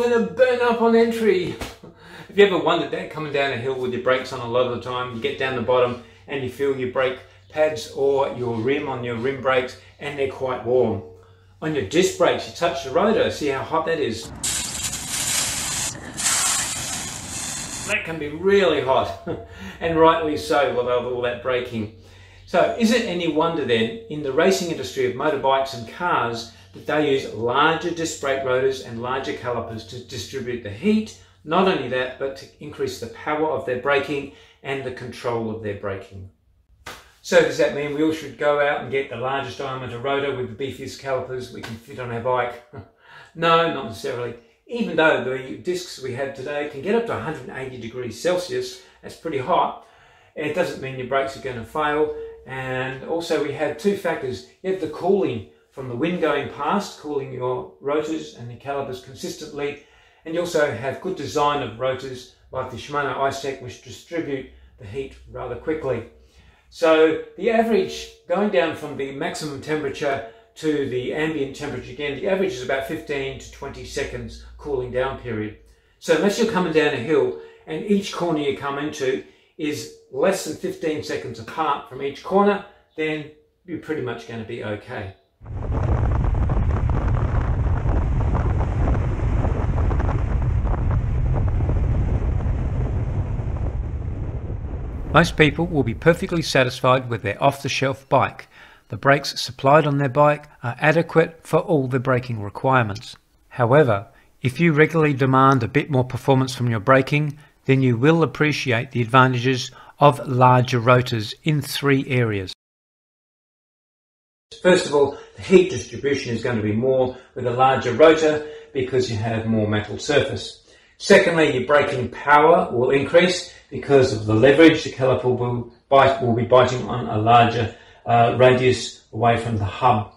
going to burn up on entry. Have you ever wondered that, coming down a hill with your brakes on a lot of the time, you get down the bottom and you feel your brake pads or your rim on your rim brakes and they're quite warm. On your disc brakes, you touch the rotor, see how hot that is. That can be really hot, and rightly so with all that braking. So is it any wonder then, in the racing industry of motorbikes and cars, that they use larger disc brake rotors and larger calipers to distribute the heat? Not only that, but to increase the power of their braking and the control of their braking. So does that mean we all should go out and get the largest diameter rotor with the beefiest calipers we can fit on our bike? No, not necessarily. Even though the discs we have today can get up to 180 degrees Celsius, that's pretty hot, it doesn't mean your brakes are going to fail. And also we have two factors. You have the cooling from the wind going past, cooling your rotors and the calipers consistently. And you also have good design of rotors like the Shimano Ice-Tech, which distribute the heat rather quickly. So the average, going down from the maximum temperature to the ambient temperature again, the average is about 15 to 20 seconds cooling down period. So unless you're coming down a hill and each corner you come into is less than 15 seconds apart from each corner, then you're pretty much going to be okay. Most people will be perfectly satisfied with their off-the-shelf bike. The brakes supplied on their bike are adequate for all the braking requirements. However, if you regularly demand a bit more performance from your braking, then you will appreciate the advantages of larger rotors in 3 areas. First of all, the heat distribution is going to be more with a larger rotor because you have more metal surface. Secondly, your braking power will increase because of the leverage. The caliper will be biting on a larger radius away from the hub.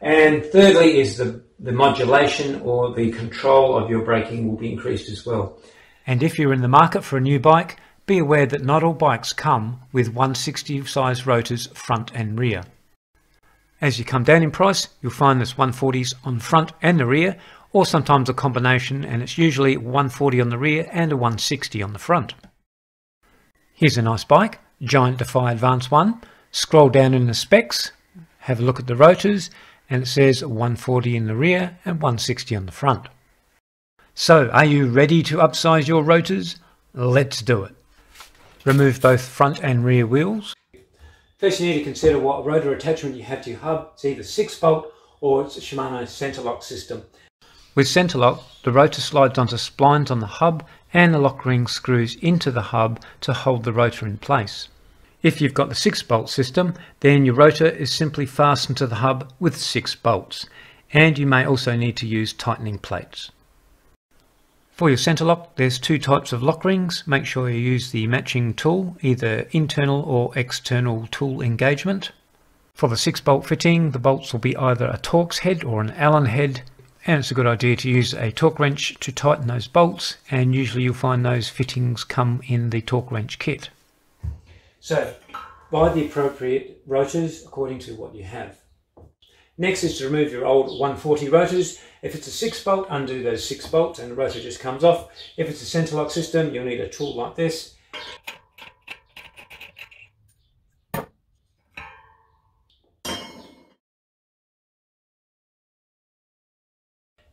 And thirdly is the modulation or the control of your braking will be increased as well. And if you're in the market for a new bike, be aware that not all bikes come with 160 size rotors front and rear. As you come down in price, you'll find there's 140s on front and the rear, or sometimes a combination, and it's usually 140 on the rear and a 160 on the front. Here's a nice bike, Giant Defy Advance 1. Scroll down in the specs, have a look at the rotors, and it says 140 in the rear and 160 on the front. So, are you ready to upsize your rotors? Let's do it. Remove both front and rear wheels. First you need to consider what rotor attachment you have to your hub. It's either 6-bolt or it's a Shimano center lock system. With center lock, the rotor slides onto splines on the hub and the lock ring screws into the hub to hold the rotor in place. If you've got the 6-bolt system, then your rotor is simply fastened to the hub with 6 bolts, and you may also need to use tightening plates. For your center lock, there's 2 types of lock rings. Make sure you use the matching tool, either internal or external tool engagement. For the 6-bolt fitting, the bolts will be either a Torx head or an Allen head, and it's a good idea to use a torque wrench to tighten those bolts, and usually you'll find those fittings come in the torque wrench kit. So, buy the appropriate rotors according to what you have. Next is to remove your old 140 rotors. If it's a 6-bolt, undo those 6 bolts and the rotor just comes off. If it's a center lock system, you'll need a tool like this.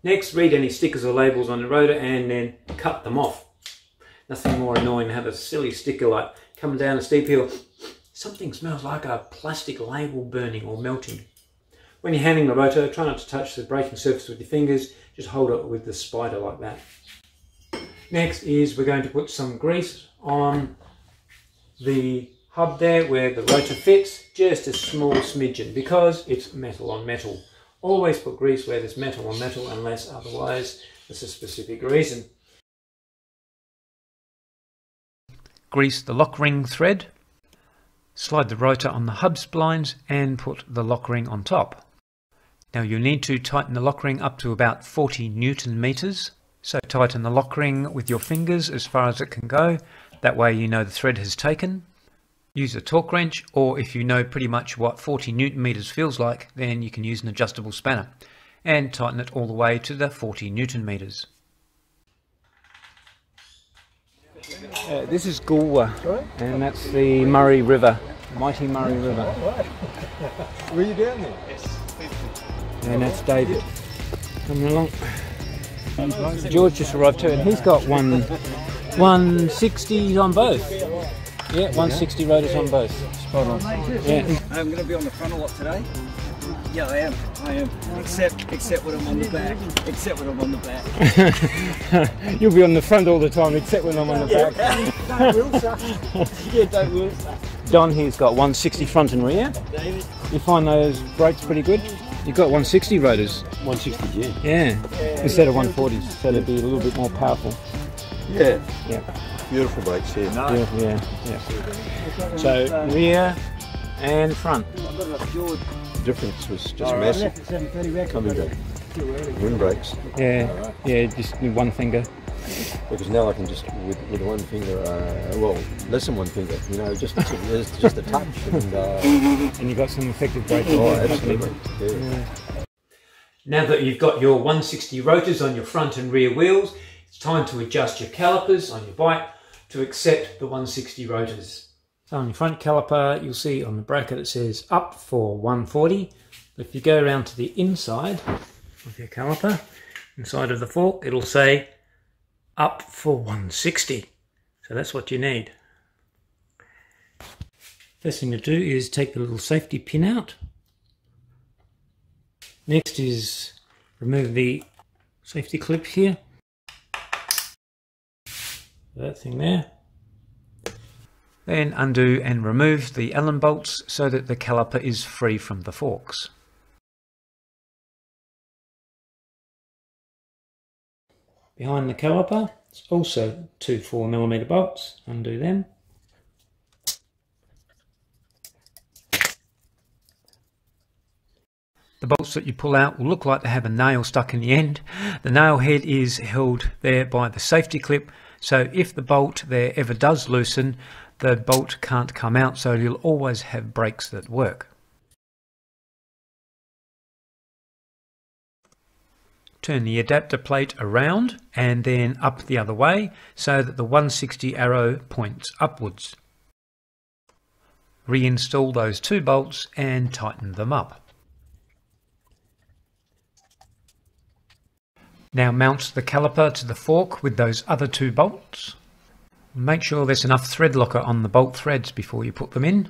Next, read any stickers or labels on the rotor and then cut them off. Nothing more annoying than have a silly sticker like coming down a steep hill. Something smells like a plastic label burning or melting. When you're handling the rotor, try not to touch the braking surface with your fingers, just hold it with the spider like that. Next is we're going to put some grease on the hub there where the rotor fits, just a small smidgen because it's metal on metal. Always put grease where there's metal on metal unless otherwise there's a specific reason. Grease the lock ring thread, slide the rotor on the hub splines and put the lock ring on top. Now you need to tighten the lock ring up to about 40 Newton meters. So tighten the lock ring with your fingers as far as it can go. That way you know the thread has taken. Use a torque wrench, or if you know pretty much what 40 Newton meters feels like, then you can use an adjustable spanner and tighten it all the way to the 40 Newton meters. This is Goolwa, and that's the Murray River, mighty Murray River. Were you down there? And that's David coming along. George just arrived too, and he's got 160 on both. Yeah, 160 rotors on both. Spot on. Yeah. I'm going to be on the front a lot today. Yeah, I am. Except when I'm on the back. Except when I'm on the back. You'll be on the front all the time, except when I'm on the back. Don't will, sir. Yeah, don't will, sir. Don here's got 160 front and rear. David. You find those brakes pretty good? You've got 160 rotors. 160, yeah. Yeah. Instead of 140s, so they'd be a little bit more powerful. Yeah. Yeah. Beautiful brakes here. No. Yeah. So rear and front. The difference was just massive. Coming back. Windbrakes. Yeah, just with one finger. Because now I can just, with one finger, well, less than one finger, you know, just a touch. And you've got some effective braking. Oh, absolutely. Yeah. Now that you've got your 160 rotors on your front and rear wheels, it's time to adjust your calipers on your bike to accept the 160 rotors. So on your front caliper, you'll see on the bracket it says up for 140. If you go around to the inside of your caliper, inside of the fork, it'll say up for 160. So that's what you need. First thing to do is take the little safety pin out. Next is remove the safety clip here. That thing there. Then undo and remove the Allen bolts so that the caliper is free from the forks. Behind the caliper, it's also two 4mm bolts. Undo them. The bolts that you pull out will look like they have a nail stuck in the end. The nail head is held there by the safety clip, so if the bolt there ever does loosen, the bolt can't come out, so you'll always have brakes that work. Turn the adapter plate around and then up the other way so that the 160 arrow points upwards. Reinstall those two bolts and tighten them up. Now mount the caliper to the fork with those other two bolts. Make sure there's enough thread locker on the bolt threads before you put them in.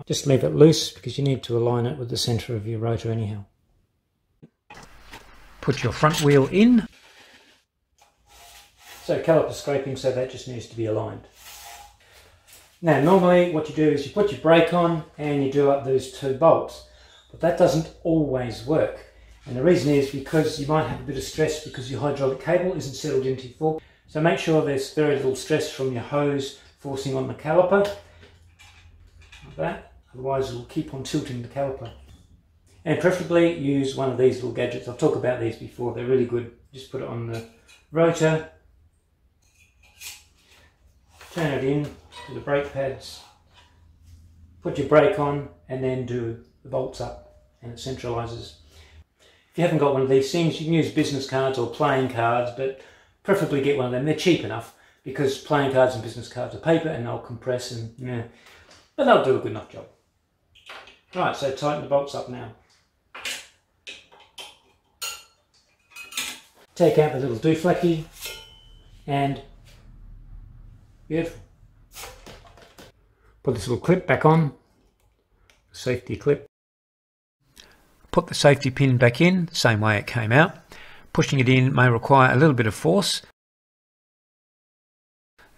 Just leave it loose because you need to align it with the centre of your rotor anyhow. Put your front wheel in. So caliper scraping, so that just needs to be aligned. Now normally what you do is you put your brake on and you do up those two bolts, but that doesn't always work. And the reason is because you might have a bit of stress because your hydraulic cable isn't settled into your fork. So make sure there's very little stress from your hose forcing on the caliper, like that, otherwise it will keep on tilting the caliper. And preferably use one of these little gadgets. I've talked about these before, they're really good. Just put it on the rotor, turn it in to the brake pads, put your brake on and then do the bolts up and it centralises. If you haven't got one of these things, you can use business cards or playing cards, but preferably get one of them. They're cheap enough because playing cards and business cards are paper and they'll compress and but they'll do a good enough job. Right, so tighten the bolts up now. Take out the little dooflacky and beautiful. Put this little clip back on, safety clip. Put the safety pin back in, the same way it came out. Pushing it in may require a little bit of force.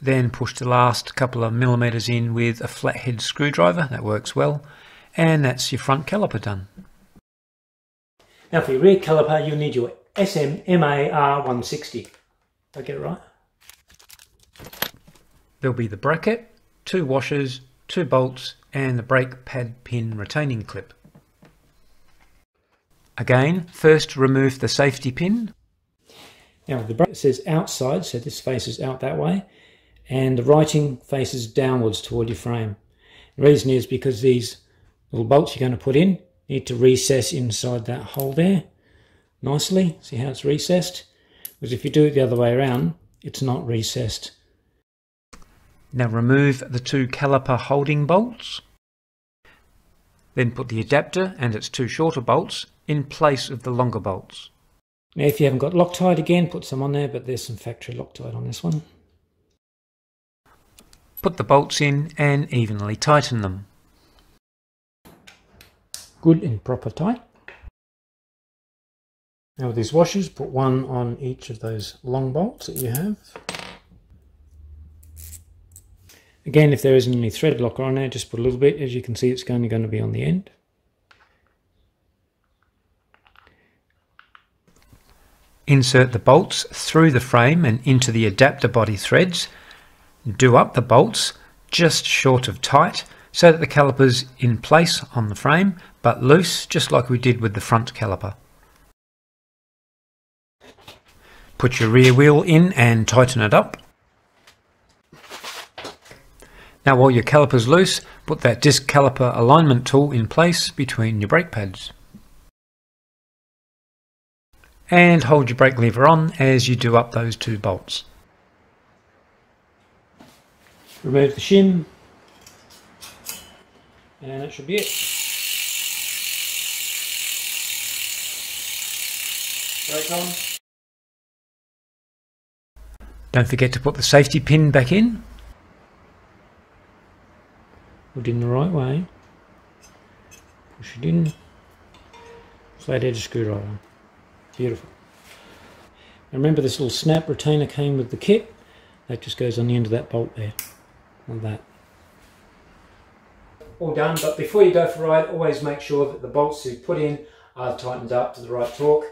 Then push the last couple of millimetres in with a flathead screwdriver, that works well. And that's your front caliper done. Now for your rear caliper you'll need your SMMAR 160. Did I get it right? There'll be the bracket, two washers, two bolts and the brake pad pin retaining clip. Again, first remove the safety pin. Now the brake says outside, so this faces out that way, and the writing faces downwards toward your frame. The reason is because these little bolts you're going to put in Need to recess inside that hole there nicely. See how it's recessed? Because if you do it the other way around, it's not recessed. Now remove the 2 caliper holding bolts. Then put the adapter and its 2 shorter bolts in place of the longer bolts. Now if you haven't got Loctite, again put some on there, but there's some factory Loctite on this one. Put the bolts in and evenly tighten them. Good and proper tight. Now with these washers, put one on each of those long bolts that you have. Again, if there isn't any thread locker on there, just put a little bit. As you can see, it's only going to be on the end. Insert the bolts through the frame and into the adapter body threads. Do up the bolts just short of tight so that the caliper's in place on the frame but loose, just like we did with the front caliper. Put your rear wheel in and tighten it up. Now while your caliper's loose, put that disc caliper alignment tool in place between your brake pads. And hold your brake lever on as you do up those 2 bolts. Remove the shim, and that should be it. Brake on. Don't forget to put the safety pin back in. Put it in the right way. Push it in. Flat edge screwdriver. Beautiful. And remember this little snap retainer came with the kit. That just goes on the end of that bolt there. Like that. All done, but before you go for a ride, always make sure that the bolts you put in are tightened up to the right torque.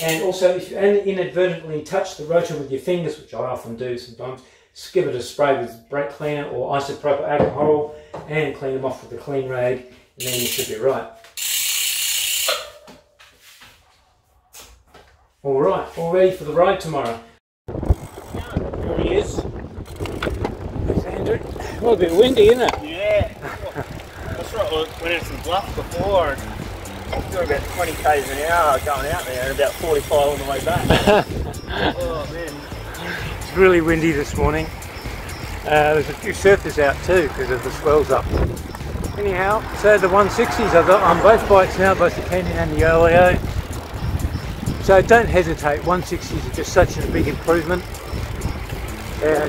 And also, if you inadvertently touch the rotor with your fingers, which I often do sometimes, just give it a spray with brake cleaner or isopropyl alcohol and clean them off with a clean rag, and then you should be right. Alright, all ready for the ride tomorrow. There he is. There's Andrew. Well, a bit windy, isn't it? Yeah. That's right, we went in some bluff before and doing about 20 k's an hour going out there and about 45 on the way back. Oh man. It's really windy this morning. There's a few surfers out too because of the swells up. Anyhow, so the 160s I've got on both bikes now, both the Canyon and the Oleo. So don't hesitate, 160s are just such a big improvement.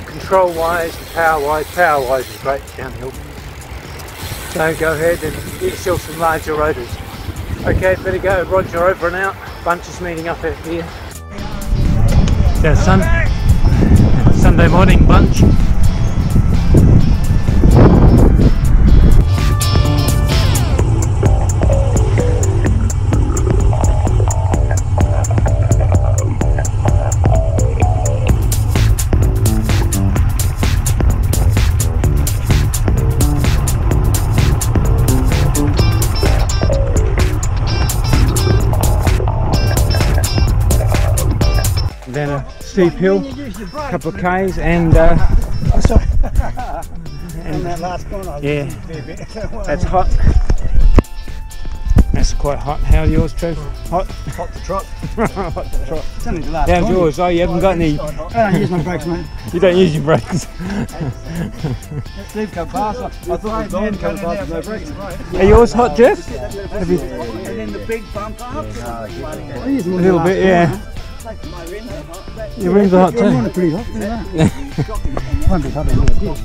Control wise and power wise is great downhill. So go ahead and get yourself some larger rotors. Okay, better go. Roger over and out. Bunch is meeting up out here. It's our Sunday morning bunch. Then a steep hill, a couple of k's, and Oh, sorry. And that last corner, yeah, that's hot. That's quite hot. How are yours, Trev? Hot? hot to trot. Hot to trot. It's only the last How's corner. yours? Oh, you haven't got any. I don't use my brakes, mate. You don't use your brakes. Steve come past. I thought the man coming past with no brakes. Are yours hot, Jeff? And then the big bump up. A little bit, yeah. Your rims are hot too. Pretty hot, isn't it? Won't be hot in here.